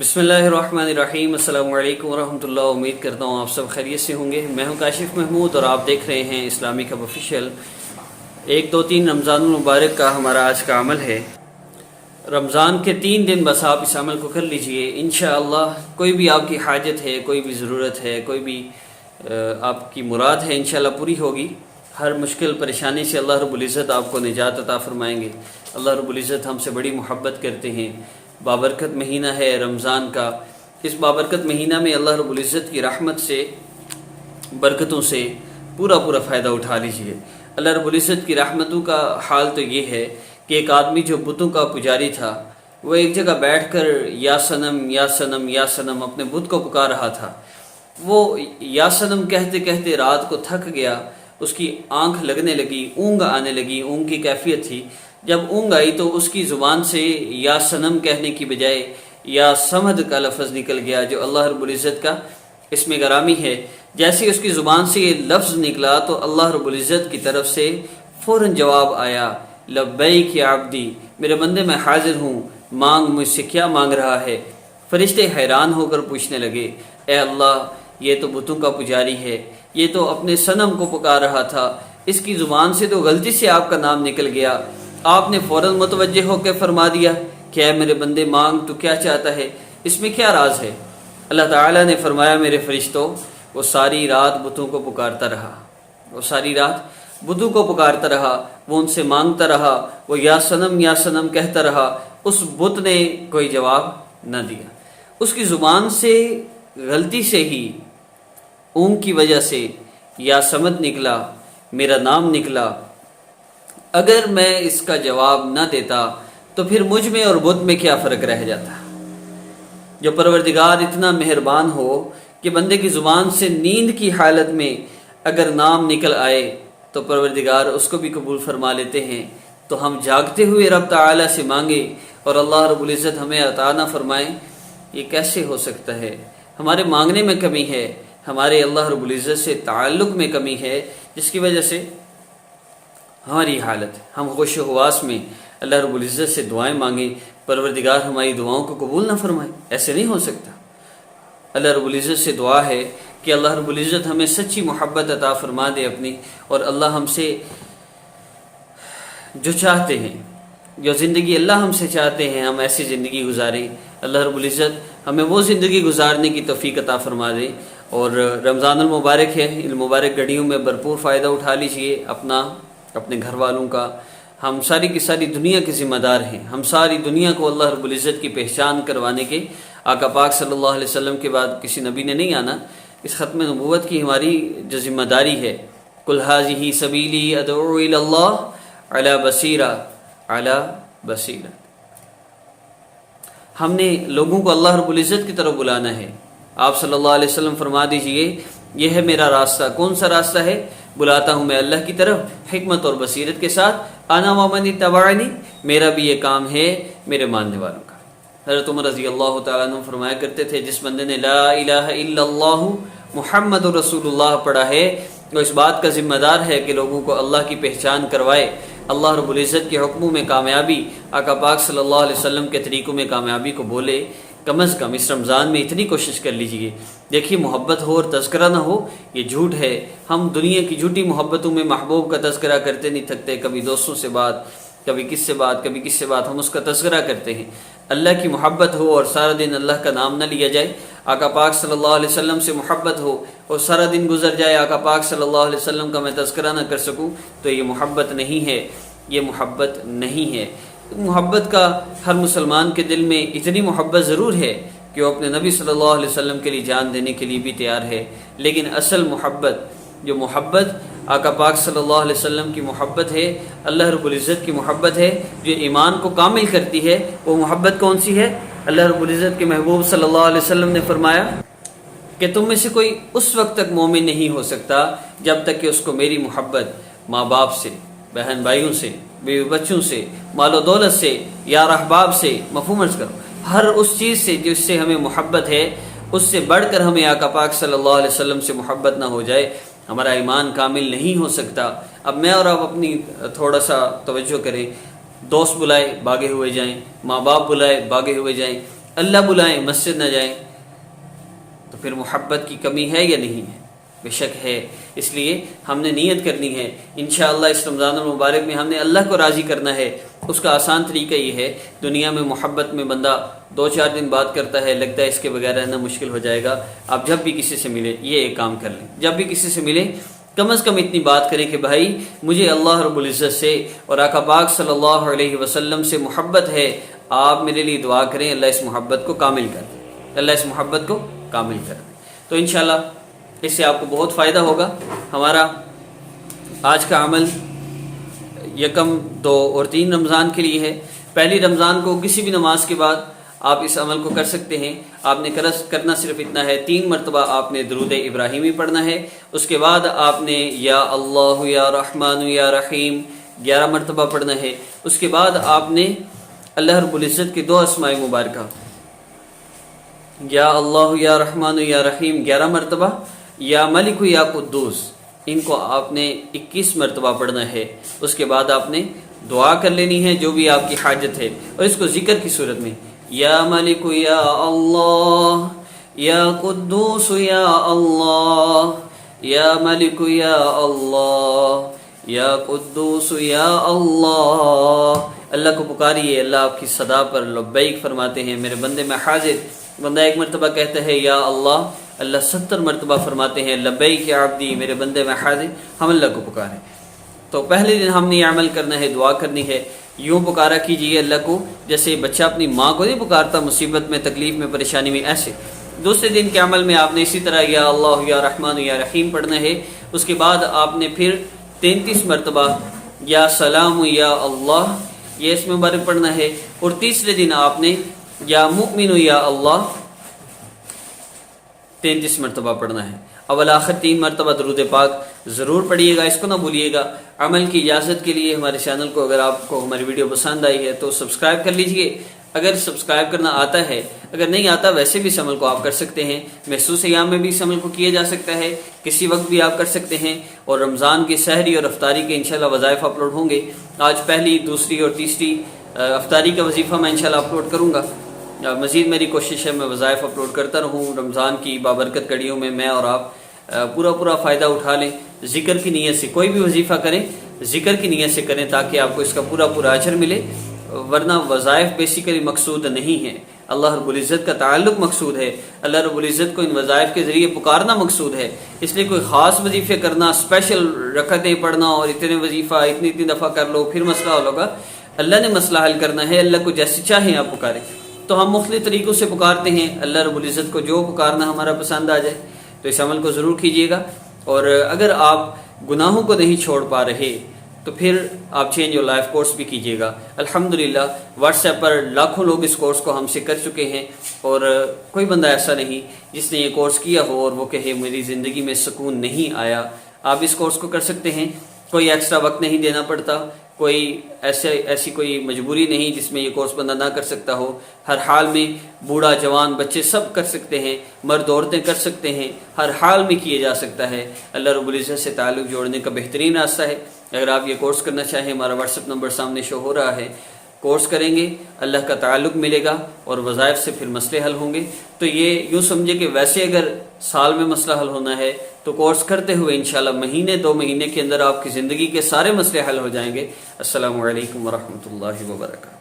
بسم اللہ الرحمن الرحیم۔ السلام علیکم ورحمۃ اللہ۔ امید کرتا ہوں آپ سب خیریت سے ہوں گے۔ میں ہوں کاشف محمود اور آپ دیکھ رہے ہیں اسلامک ہب آفیشیل۔ 1 2 3 رمضان المبارک کا ہمارا آج کا عمل ہے۔ رمضان کے 3 دن بس آپ اس عمل کو کر لیجئے، انشاءاللہ کوئی بھی آپ کی حاجت ہے، کوئی بھی ضرورت ہے، کوئی بھی آپ کی مراد ہے، انشاءاللہ پوری ہوگی۔ ہر مشکل پریشانی سے اللہ رب العزت آپ کو نجات عطا فرمائیں گے۔ اللہ رب العزت ہم سے بڑی محبت کرتے ہیں۔ بابرکت مہینہ ہے رمضان کا۔ اس بابرکت مہینہ میں اللہ رب العزت کی رحمت سے، برکتوں سے پورا فائدہ اٹھا لیجئے۔ اللہ رب العزت کی رحمتوں کا حال تو یہ ہے کہ ایک آدمی جو بتوں کا پجاری تھا، وہ ایک جگہ بیٹھ کر یا صنم یا صنم یا صنم اپنے بت کو پکار رہا تھا۔ وہ یا صنم کہتے کہتے رات کو تھک گیا، اس کی آنکھ لگنے لگی، اونگ آنے لگی، اونگ کی کیفیت تھی۔ جب اونگ آئی تو اس کی زبان سے یا صنم کہنے کی بجائے یا صمد کا لفظ نکل گیا، جو اللہ رب العزت کا اسم گرامی ہے۔ جیسے اس کی زبان سے یہ لفظ نکلا تو اللہ رب العزت کی طرف سے فوراً جواب آیا، لبیک یا عبدی، میرے بندے میں حاضر ہوں، مانگ، مجھ سے کیا مانگ رہا ہے؟ فرشتے حیران ہو کر پوچھنے لگے، اے اللہ، یہ تو بتوں کا پجاری ہے، یہ تو اپنے صنم کو پکار رہا تھا، اس کی زبان سے تو غلطی سے آپ کا نام نکل گیا، آپ نے فوراً متوجہ ہو کے فرما دیا کہ اے میرے بندے مانگ، تو کیا چاہتا ہے، اس میں کیا راز ہے؟ اللہ تعالیٰ نے فرمایا، میرے فرشتوں، وہ ساری رات بتوں کو پکارتا رہا، وہ ساری رات بتوں کو پکارتا رہا، وہ ان سے مانگتا رہا، وہ یا صنم کہتا رہا، اس بت نے کوئی جواب نہ دیا۔ اس کی زبان سے غلطی سے ہی، اونگ کی وجہ سے یا صمد نکلا، میرا نام نکلا۔ اگر میں اس کا جواب نہ دیتا تو پھر مجھ میں اور بت میں کیا فرق رہ جاتا؟ جو پروردگار اتنا مہربان ہو کہ بندے کی زبان سے نیند کی حالت میں اگر نام نکل آئے تو پروردگار اس کو بھی قبول فرما لیتے ہیں، تو ہم جاگتے ہوئے رب تعالیٰ سے مانگے اور اللہ رب العزت ہمیں عطا نہ فرمائے، یہ کیسے ہو سکتا ہے؟ ہمارے مانگنے میں کمی ہے، ہمارے اللہ رب العزت سے تعلق میں کمی ہے، جس کی وجہ سے ہماری حالت، ہم خوش و حواس میں اللہ رب العزت سے دعائیں مانگیں، پروردگار ہماری دعاؤں کو قبول نہ فرمائے، ایسے نہیں ہو سکتا۔ اللہ رب العزت سے دعا ہے کہ اللہ رب العزت ہمیں سچی محبت عطا فرما دے اپنی، اور اللہ ہم سے جو چاہتے ہیں، جو زندگی اللہ ہم سے چاہتے ہیں، ہم ایسی زندگی گزاریں۔ اللہ رب العزت ہمیں وہ زندگی گزارنے کی توفیق عطا فرما دے۔ اور رمضان المبارک ہے، ان مبارک گھڑیوں میں بھرپور فائدہ اٹھا لیجئے، اپنے گھر والوں کا۔ ہم ساری کی ساری دنیا کے ذمہ دار ہیں، ہم ساری دنیا کو اللہ رب العزت کی پہچان کروانے کے، آقا پاک صلی اللہ علیہ وسلم کے بعد کسی نبی نے نہیں آنا۔ اس ختم نبوت کی ہماری جو ذمہ داری ہے، قل ھذہ سبیلی ادعو الی اللہ علی بصیرہ، علی بصیرہ، ہم نے لوگوں کو اللہ رب العزت کی طرف بلانا ہے۔ آپ صلی اللہ علیہ وسلم فرما دیجئے، یہ ہے میرا راستہ۔ کون سا راستہ ہے؟ بلاتا ہوں میں اللہ کی طرف حکمت اور بصیرت کے ساتھ، انا ومن اتبعنی، میرا بھی یہ کام ہے میرے ماننے والوں کا۔ حضرت عمر رضی اللہ تعالیٰ عنہ فرمایا کرتے تھے، جس بندے نے لا الہ الا اللہ محمد رسول اللہ پڑھا ہے، وہ اس بات کا ذمہ دار ہے کہ لوگوں کو اللہ کی پہچان کروائے، اللہ رب العزت کے حکموں میں کامیابی، آقا پاک صلی اللہ علیہ وسلم کے طریقوں میں کامیابی کو بولے۔ کم از کم اس رمضان میں اتنی کوشش کر لیجئے۔ دیکھیے، محبت ہو اور تذکرہ نہ ہو، یہ جھوٹ ہے۔ ہم دنیا کی جھوٹی محبتوں میں محبوب کا تذکرہ کرتے نہیں تھکتے، کبھی دوستوں سے بات، کبھی کس سے بات، کبھی کس سے بات، ہم اس کا تذکرہ کرتے ہیں۔ اللہ کی محبت ہو اور سارا دن اللہ کا نام نہ لیا جائے، آقا پاک صلی اللہ علیہ وسلم سے محبت ہو اور سارا دن گزر جائے آقا پاک صلی اللہ علیہ وسلم کا میں تذکرہ نہ کر سکوں، تو یہ محبت نہیں ہے، یہ محبت نہیں ہے۔ محبت کا ہر مسلمان کے دل میں اتنی محبت ضرور ہے کہ وہ اپنے نبی صلی اللہ علیہ وسلم کے لیے جان دینے کے لیے بھی تیار ہے، لیکن اصل محبت، جو محبت آقا پاک صلی اللہ علیہ وسلم کی محبت ہے، اللہ رب العزت کی محبت ہے، جو ایمان کو کامل کرتی ہے، وہ محبت کون سی ہے؟ اللہ رب العزت کے محبوب صلی اللہ علیہ وسلم نے فرمایا کہ تم میں سے کوئی اس وقت تک مومن نہیں ہو سکتا جب تک کہ اس کو میری محبت ماں باپ سے، بہن بھائیوں سے، بیوی بچوں سے، مال و دولت سے، یار احباب سے، مفہوم عرض کرو، ہر اس چیز سے جس سے ہمیں محبت ہے، اس سے بڑھ کر ہمیں آقا پاک صلی اللہ علیہ وسلم سے محبت نہ ہو جائے، ہمارا ایمان کامل نہیں ہو سکتا۔ اب میں اور آپ اپنی تھوڑا سا توجہ کریں، دوست بلائے بھاگے ہوئے جائیں، ماں باپ بلائے بھاگے ہوئے جائیں، اللہ بلائیں مسجد نہ جائیں، تو پھر محبت کی کمی ہے یا نہیں ہے؟ بے شک ہے۔ اس لیے ہم نے نیت کرنی ہے انشاءاللہ اس رمضان المبارک میں ہم نے اللہ کو راضی کرنا ہے۔ اس کا آسان طریقہ یہ ہے، دنیا میں محبت میں بندہ 2-4 دن بات کرتا ہے، لگتا ہے اس کے بغیر رہنا مشکل ہو جائے گا، آپ جب بھی کسی سے ملے یہ ایک کام کر لیں، جب بھی کسی سے ملیں کم از کم اتنی بات کریں کہ بھائی مجھے اللہ رب العزت سے اور آقا پاک صلی اللہ علیہ وسلم سے محبت ہے، آپ میرے لیے دعا کریں اللہ اس محبت کو کامل کر دیں، اللہ اس محبت کو کامل کر دیں۔ تو انشاءاللہ اس سے آپ کو بہت فائدہ ہوگا۔ ہمارا آج کا عمل 1، 2 اور 3 رمضان کے لیے ہے۔ پہلی رمضان کو کسی بھی نماز کے بعد آپ اس عمل کو کر سکتے ہیں۔ آپ نے کرنا صرف اتنا ہے، 3 مرتبہ آپ نے درود ابراہیمی پڑھنا ہے، اس کے بعد آپ نے یا اللہ یا رحمان یا رحیم 11 مرتبہ پڑھنا ہے، اس کے بعد آپ نے اللہ رب العزت کے 2 اسماء مبارکہ یا اللہ یا رحمان یا رحیم 11 مرتبہ، یا ملک یا قدوس ان کو آپ نے 21 مرتبہ پڑھنا ہے۔ اس کے بعد آپ نے دعا کر لینی ہے جو بھی آپ کی حاجت ہے، اور اس کو ذکر کی صورت میں یا ملک یا اللہ یا قدوس یا اللہ یا ملک یا اللہ یا قدوس یا اللہ، اللہ کو پکاریے، اللہ آپ کی صدا پر لبیک فرماتے ہیں، میرے بندے میں حاضر۔ بندہ 1 مرتبہ کہتا ہے یا اللہ، اللہ 70 مرتبہ فرماتے ہیں لبیک یا عبدی، میرے بندے میں حاضر، ہم اللہ کو پکاریں۔ تو پہلے دن ہم نے یہ عمل کرنا ہے، دعا کرنی ہے، یوں پکارا کیجئے اللہ کو جیسے بچہ اپنی ماں کو نہیں پکارتا مصیبت میں، تکلیف میں، پریشانی میں، ایسے۔ دوسرے دن کے عمل میں آپ نے اسی طرح یا اللہ یا رحمان یا رحیم پڑھنا ہے، اس کے بعد آپ نے پھر 33 مرتبہ یا سلام یا اللہ یہ اس میں مبارک پڑھنا ہے، اور تیسرے دن آپ نے یا مؤمن یا اللہ 33 مرتبہ پڑھنا ہے۔ اول آخر 3 مرتبہ درود پاک ضرور پڑھیے گا، اس کو نہ بھولیے گا۔ عمل کی اجازت کے لیے ہمارے چینل کو، اگر آپ کو ہماری ویڈیو پسند آئی ہے تو سبسکرائب کر لیجئے، اگر سبسکرائب کرنا آتا ہے، اگر نہیں آتا ویسے بھی اس عمل کو آپ کر سکتے ہیں، محسوس ایام میں بھی اس عمل کو کیا جا سکتا ہے، کسی وقت بھی آپ کر سکتے ہیں، اور رمضان کی سحری اور افطاری کے انشاءاللہ وظائف اپلوڈ ہوں گے۔ آج پہلی، دوسری اور تیسری افطاری کا وظیفہ میں انشاءاللہ اپلوڈ کروں گا۔ مزید میری کوشش ہے میں وظائف اپلوڈ کرتا رہوں، رمضان کی بابرکت کڑیوں میں اور آپ پورا فائدہ اٹھا لیں۔ ذکر کی نیت سے کوئی بھی وظیفہ کریں، ذکر کی نیت سے کریں تاکہ آپ کو اس کا پورا اجر ملے، ورنہ وظائف بیسیکلی مقصود نہیں ہے، اللہ رب العزت کا تعلق مقصود ہے، اللہ رب العزت کو ان وظائف کے ذریعے پکارنا مقصود ہے۔ اس لیے کوئی خاص وظیفے کرنا، اسپیشل رکعتیں پڑھنا اور اتنے وظیفہ اتنی دفعہ کر لو پھر مسئلہ ہوگا، اللہ نے مسئلہ حل کرنا ہے، اللہ کو جیسے چاہیں آپ پکاریں۔ تو ہم مختلف طریقوں سے پکارتے ہیں، اللہ رب العزت کو جو پکارنا ہمارا پسند آ جائے، تو اس عمل کو ضرور کیجیے گا۔ اور اگر آپ گناہوں کو نہیں چھوڑ پا رہے تو پھر آپ چینج یور لائف کورس بھی کیجیے گا۔ الحمدللہ واٹس ایپ پر لاکھوں لوگ اس کورس کو ہم سے کر چکے ہیں، اور کوئی بندہ ایسا نہیں جس نے یہ کورس کیا ہو اور وہ کہے میری زندگی میں سکون نہیں آیا۔ آپ اس کورس کو کر سکتے ہیں، کوئی ایکسٹرا وقت نہیں دینا پڑتا، کوئی ایسی کوئی مجبوری نہیں جس میں یہ کورس بندہ نہ کر سکتا ہو۔ ہر حال میں بوڑھا جوان بچے سب کر سکتے ہیں، مرد عورتیں کر سکتے ہیں، ہر حال میں کیے جا سکتا ہے۔ اللہ رب العزت سے تعلق جوڑنے کا بہترین راستہ ہے۔ اگر آپ یہ کورس کرنا چاہیں، ہمارا واٹس ایپ نمبر سامنے شو ہو رہا ہے، کورس کریں گے اللہ کا تعلق ملے گا اور وظائف سے پھر مسئلے حل ہوں گے۔ تو یہ یوں سمجھے کہ ویسے اگر سال میں مسئلہ حل ہونا ہے تو کورس کرتے ہوئے انشاءاللہ مہینے 2 مہینے کے اندر آپ کی زندگی کے سارے مسئلے حل ہو جائیں گے۔ السلام علیکم ورحمۃ اللہ وبرکاتہ۔